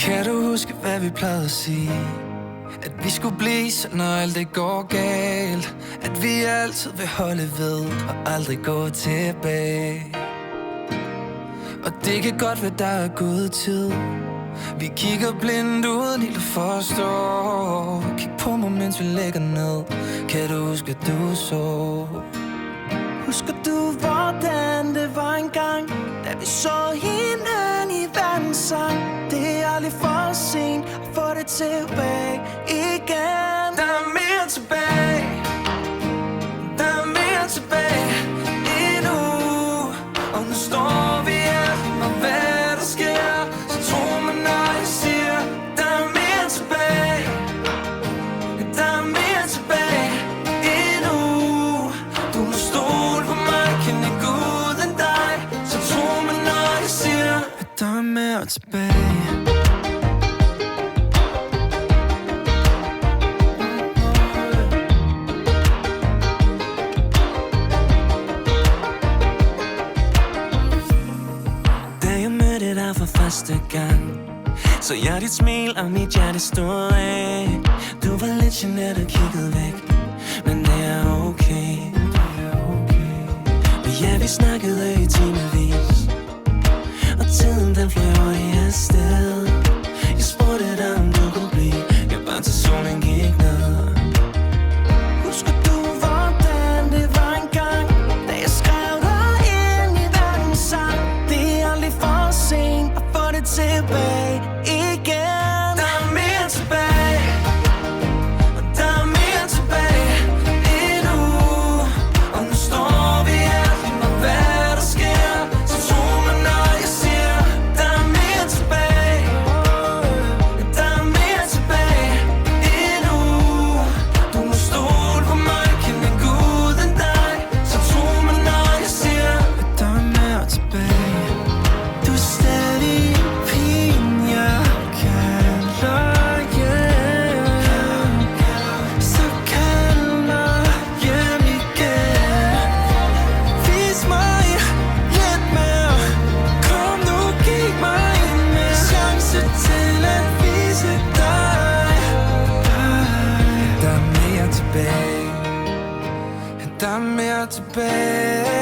Kan du huske, hvad vi plejede at sige? At vi skulle blive sådan, når alt det går galt. At vi altid vil holde ved og aldrig gå tilbage. Og det kan godt være, der er gået tid. Vi kigger blindt uden helt at forstå. Kig på mig, mens vi lægger ned. Kan du huske, at du så? Husker du, hvordan det var engang, da vi så hinanden i verdens sang? Det er aldrig for sent at få det tilbage igen. Der er mere tilbage. Der er mere tilbage endnu. Og nu står vi her, og hvad der sker, så tro mig, når jeg siger, der er mere tilbage. Der er mere tilbage endnu. Du må stole på mig, kende Gud end dig, så tro mig, når jeg siger, at der er mere tilbage. For første gang så jeg dit smil, og mit hjerte stod af. Du var lidt genert og kiggede væk, men det er okay. Og ja, vi snakkede i timevis, og tiden den fløj over afsted. Jeg spurgte dig, om du kunne blive, jeg bare til solen gik ned. Husker du, hvordan det var engang, da jeg skrev dig ind i verdens sang? Det er aldrig for sent at få det tilbage igen. Der er mere tilbage, og der er mere tilbage endnu. Og nu står vi her, lige meget hvad der sker, så tro mig, når jeg siger, der er mere tilbage. Der er mere tilbage endnu. Du må stole på mig, kende Gud end dig, så tro mig, når jeg siger, at der er mere tilbage. Du er stadig pigen, jeg kalder hjem. Så kald mig hjem igen. Vis mig lidt mere. Kom nu, giv mig en mere chance til at vise dig. Der er mere tilbage. Der er mere tilbage.